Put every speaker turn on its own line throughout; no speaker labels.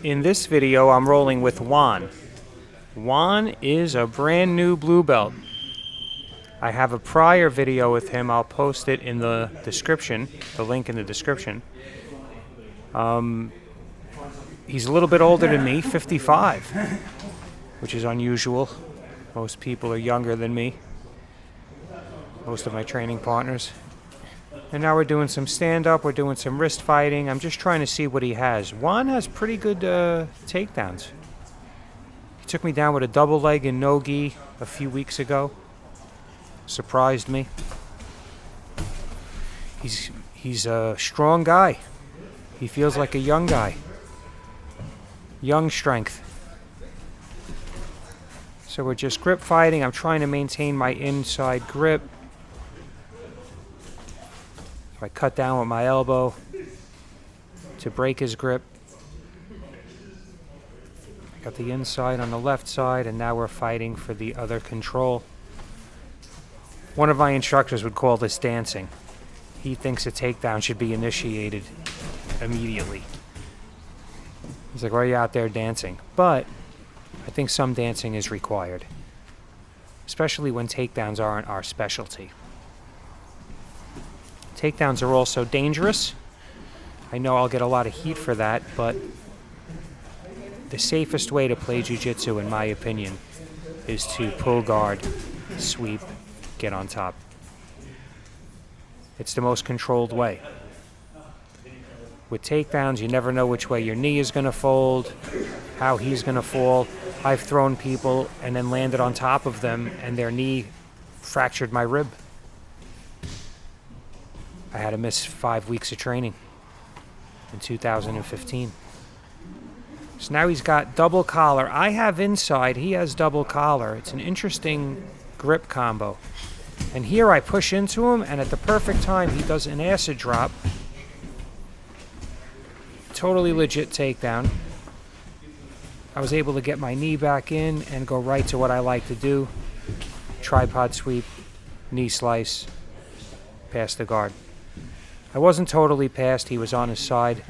In this video, I'm rolling with Juan. Juan is a brand new blue belt. I have a prior video with him. I'll post it in the description, the link in the description. He's a little bit older than me, 55, which is unusual. Most people are younger than me, most of my training partners. And now we're doing some stand-up, we're doing some wrist fighting. I'm just trying to see what he has. Juan has pretty good takedowns. He took me down with a double leg and no gi a few weeks ago. Surprised me. He's a strong guy. He feels like a young guy. Young strength. So we're just grip fighting. I'm trying to maintain my inside grip. I cut down with my elbow to break his grip. Got the inside on the left side, and now we're fighting for the other control. One of my instructors would call this dancing. He thinks a takedown should be initiated immediately. He's like, why are you out there dancing? But I think some dancing is required, especially when takedowns aren't our specialty. Takedowns are also dangerous. I know I'll get a lot of heat for that, but the safest way to play jiu-jitsu, in my opinion, is to pull guard, sweep, get on top. It's the most controlled way. With takedowns, you never know which way your knee is going to fold, how he's going to fall. I've thrown people and then landed on top of them, and their knee fractured my rib. I had to miss 5 weeks of training in 2015. So now he's got double collar. I have inside, he has double collar. It's an interesting grip combo. And here I push into him, and at the perfect time, he does an acid drop. Totally legit takedown. I was able to get my knee back in and go right to what I like to do. Tripod sweep, knee slice, past the guard. I wasn't totally past, he was on his side,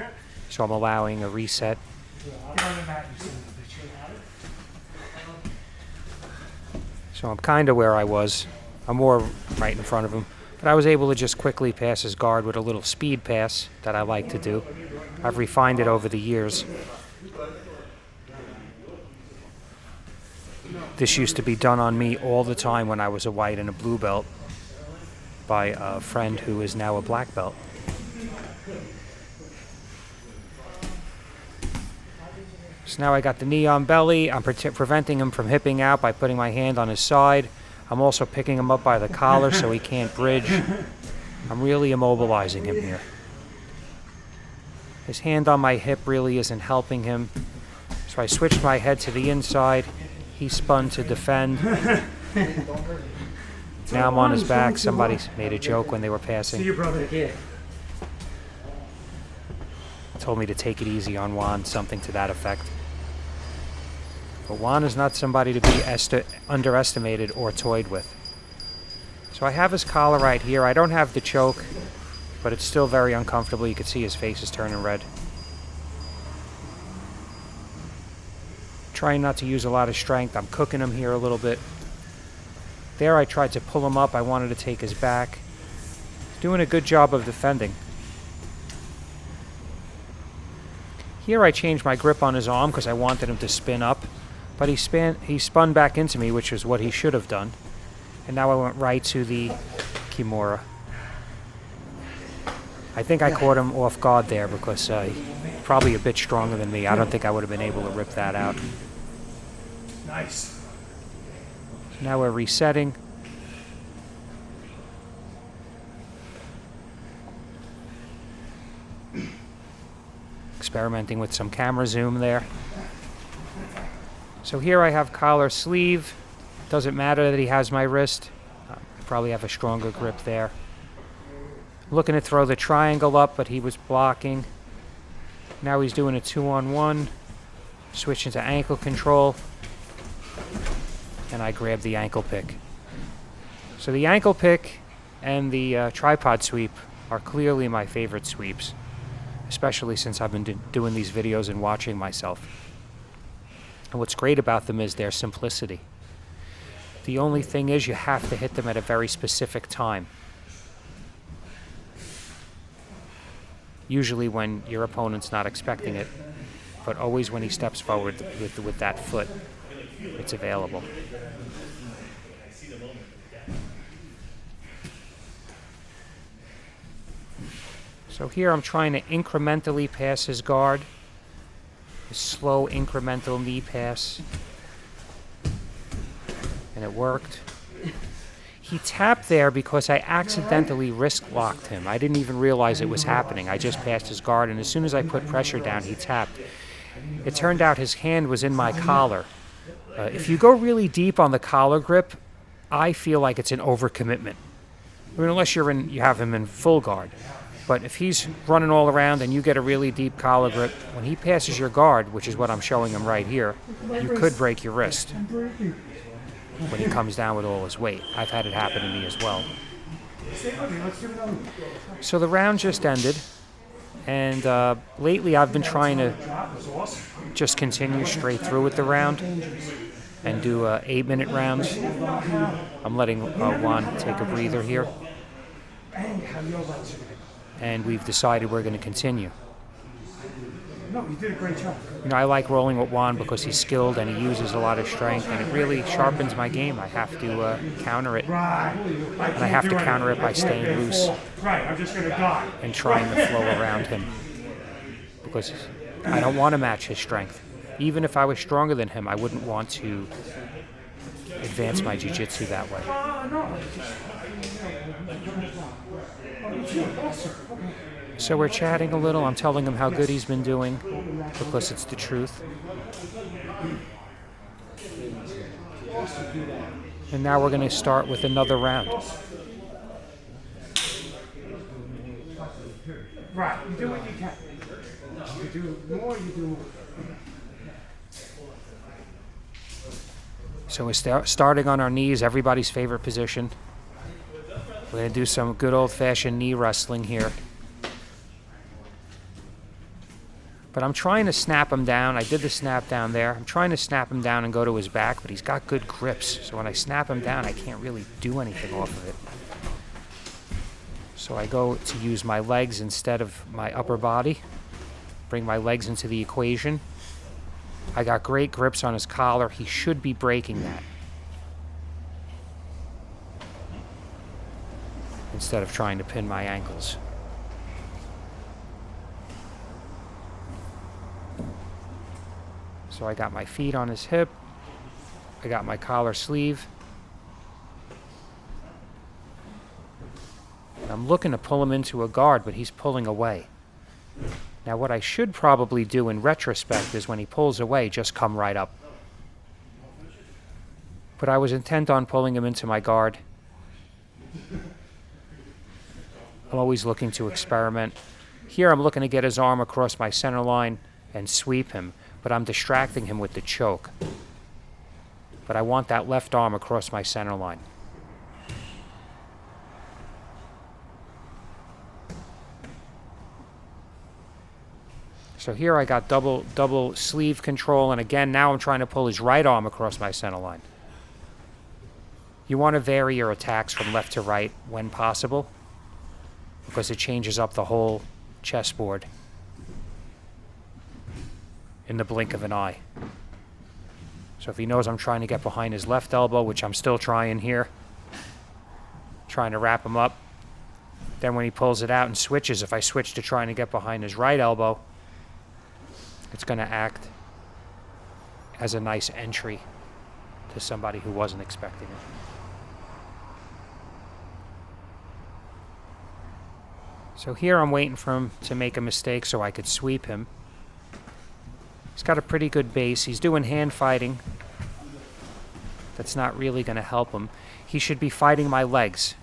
so I'm allowing a reset. So I'm kind of where I was. I'm more right in front of him. But I was able to just quickly pass his guard with a little speed pass that I like to do. I've refined it over the years. This used to be done on me all the time when I was a white and a blue belt by a friend who is now a black belt. So now I got the knee on belly. I'm preventing him from hipping out by putting my hand on his side. I'm also picking him up by the collar so he can't bridge. I'm really immobilizing him here. His hand on my hip really isn't helping him. So I switched my head to the inside. He spun to defend. Now I'm on his back. Somebody made a joke when they were passing.
See your brother here.
Told me to take it easy on Juan, something to that effect. But Juan is not somebody to be underestimated or toyed with. So I have his collar right here. I don't have the choke, but it's still very uncomfortable. You can see his face is turning red. Trying not to use a lot of strength. I'm cooking him here a little bit. There I tried to pull him up. I wanted to take his back. Doing a good job of defending. Here I changed my grip on his arm because I wanted him to spin up. But he spun back into me, which is what he should have done. And now I went right to the Kimura. I think I caught him off guard there because he's probably a bit stronger than me. I don't think I would have been able to rip that out.
Nice.
Now we're resetting. Experimenting with some camera zoom there. So here I have collar sleeve. Doesn't matter that he has my wrist. I probably have a stronger grip there. Looking to throw the triangle up, but he was blocking. Now he's doing a 2-on-1. Switching to ankle control. And I grab the ankle pick. So the ankle pick and the tripod sweep are clearly my favorite sweeps. especially since I've been doing these videos and watching myself. And what's great about them is their simplicity. The only thing is you have to hit them at a very specific time. Usually when your opponent's not expecting it, but always when he steps forward with that foot, it's available. So here I'm trying to incrementally pass his guard. A slow incremental knee pass. And it worked. He tapped there because I accidentally wrist locked him. I didn't even realize it was happening. I just passed his guard, and as soon as I put pressure down, he tapped. It turned out his hand was in my collar. If you go really deep on the collar grip, I feel like it's an overcommitment. I mean, unless you have him in full guard. But if he's running all around and you get a really deep collar grip, when he passes your guard, which is what I'm showing him right here, you could break your wrist when he comes down with all his weight. I've had it happen to me as well. So the round just ended, and lately I've been trying to just continue straight through with the round and do 8-minute rounds. I'm letting Juan take a breather here. And we've decided we're going to continue.
No, you did a great job.
You know, I like rolling with Juan because he's skilled and he uses a lot of strength, and it really sharpens my game. I have to counter it.
Right.
And I have to counter it by staying loose.
Right, I'm just going to die.
And trying to flow around him. Because I don't want to match his strength. Even if I was stronger than him, I wouldn't want to advance my jiu-jitsu that way. So we're chatting a little. I'm telling him how good he's been doing because it's the truth. And now we're going to start with another round.
Right, you do what you can. You do more, you do more.
So we're starting on our knees, everybody's favorite position. We're going to do some good old-fashioned knee wrestling here. But I'm trying to snap him down. I did the snap down there. I'm trying to snap him down and go to his back, but he's got good grips. So when I snap him down, I can't really do anything off of it. So I go to use my legs instead of my upper body. Bring my legs into the equation. I got great grips on his collar. He should be breaking that. Instead of trying to pin my ankles. So I got my feet on his hip. I got my collar sleeve. I'm looking to pull him into a guard, but he's pulling away. Now what I should probably do in retrospect is when he pulls away, just come right up. But I was intent on pulling him into my guard. I'm always looking to experiment. Here I'm looking to get his arm across my center line and sweep him, but I'm distracting him with the choke. But I want that left arm across my center line. So here I got double sleeve control, and again, now I'm trying to pull his right arm across my center line. You want to vary your attacks from left to right when possible, because it changes up the whole chessboard in the blink of an eye. So if he knows I'm trying to get behind his left elbow, which I'm still trying here, trying to wrap him up, then when he pulls it out and switches, if I switch to trying to get behind his right elbow, it's going to act as a nice entry to somebody who wasn't expecting it. So here I'm waiting for him to make a mistake so I could sweep him. He's got a pretty good base. He's doing hand fighting. That's not really going to help him. He should be fighting my legs.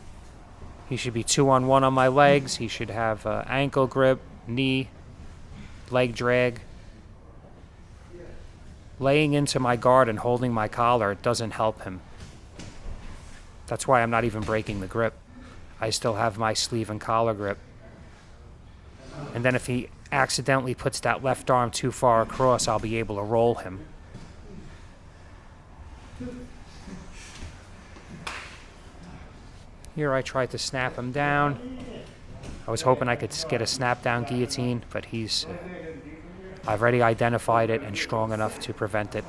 He should be 2-on-1 on my legs. He should have ankle grip, knee, leg drag. Laying into my guard and holding my collar doesn't help him. That's why I'm not even breaking the grip. I still have my sleeve and collar grip. And then if he accidentally puts that left arm too far across, I'll be able to roll him. Here I tried to snap him down. I was hoping I could get a snap down guillotine, but I've already identified it and strong enough to prevent it.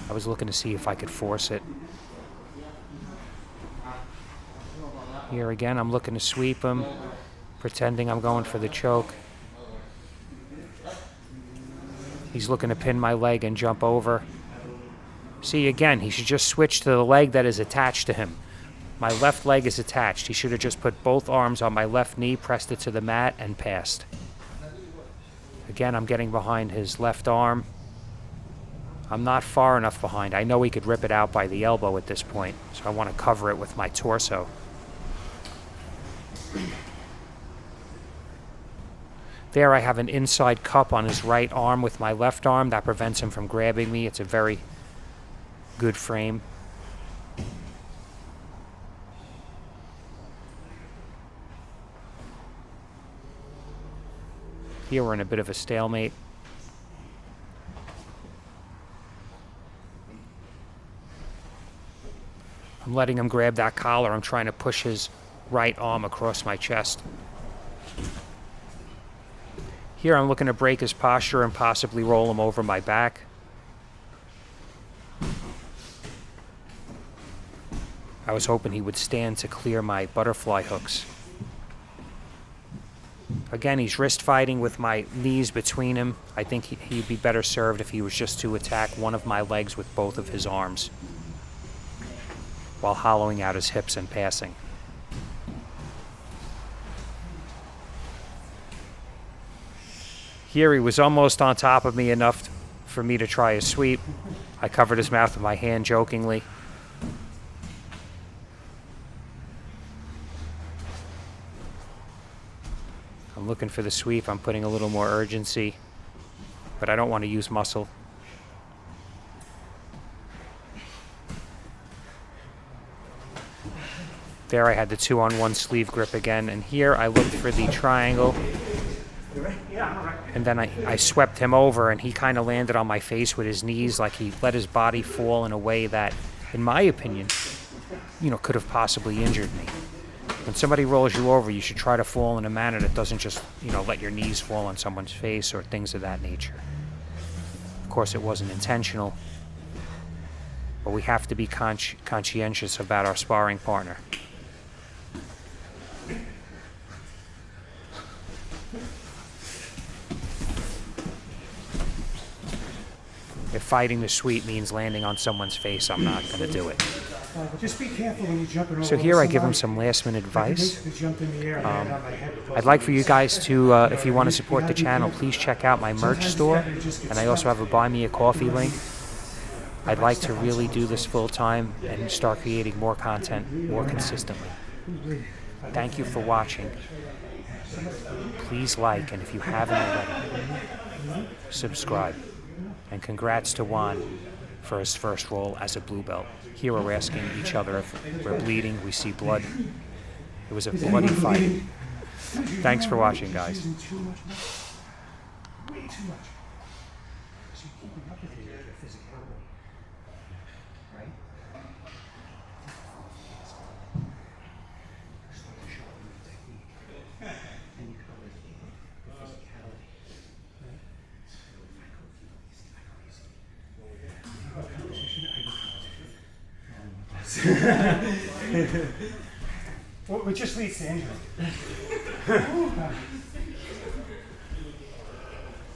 I was looking to see if I could force it. Here again, I'm looking to sweep him, pretending I'm going for the choke. He's looking to pin my leg and jump over. See, again, he should just switch to the leg that is attached to him. My left leg is attached. He should have just put both arms on my left knee, pressed it to the mat, and passed. Again, I'm getting behind his left arm. I'm not far enough behind. I know he could rip it out by the elbow at this point, so I want to cover it with my torso. There I have an inside cup on his right arm with my left arm. That prevents him from grabbing me. It's a very good frame. Here we're in a bit of a stalemate. I'm letting him grab that collar. I'm trying to push his right arm across my chest. Here I'm looking to break his posture and possibly roll him over my back. I was hoping he would stand to clear my butterfly hooks. Again, he's wrist fighting with my knees between him. I think he'd be better served if he was just to attack one of my legs with both of his arms while hollowing out his hips and passing. Here he was almost on top of me enough for me to try a sweep. I covered his mouth with my hand jokingly. I'm looking for the sweep. I'm putting a little more urgency, but I don't want to use muscle. There I had the 2-on-1 sleeve grip again, and here I looked for the triangle, and then I swept him over, and he kind of landed on my face with his knees, like he let his body fall in a way that, in my opinion, could have possibly injured me. When somebody rolls you over, you should try to fall in a manner that doesn't just, let your knees fall on someone's face or things of that nature. Of course, it wasn't intentional, but we have to be conscientious about our sparring partner. If fighting the sweep means landing on someone's face, I'm not going to do it.
Just be careful when you're jumping over.
So here I give him some last-minute advice. I'd like for you guys to, if you want to support the channel, please check out my merch store, and I also have a Buy Me a Coffee link. I'd like to really do this full-time and start creating more content more consistently. Thank you for watching. Please like, and if you haven't already, subscribe. And congrats to Juan for his first role as a blue belt. Here we're asking each other if we're bleeding, we see blood. It was a bloody fight. Thanks for watching, guys.
Way too much. So you're keeping up with your physicality. Right? Start to show your technique. And you cover the physicality. Right? So if I go through these, I go easy. If you go competition, I go competition. Which just leads to injury.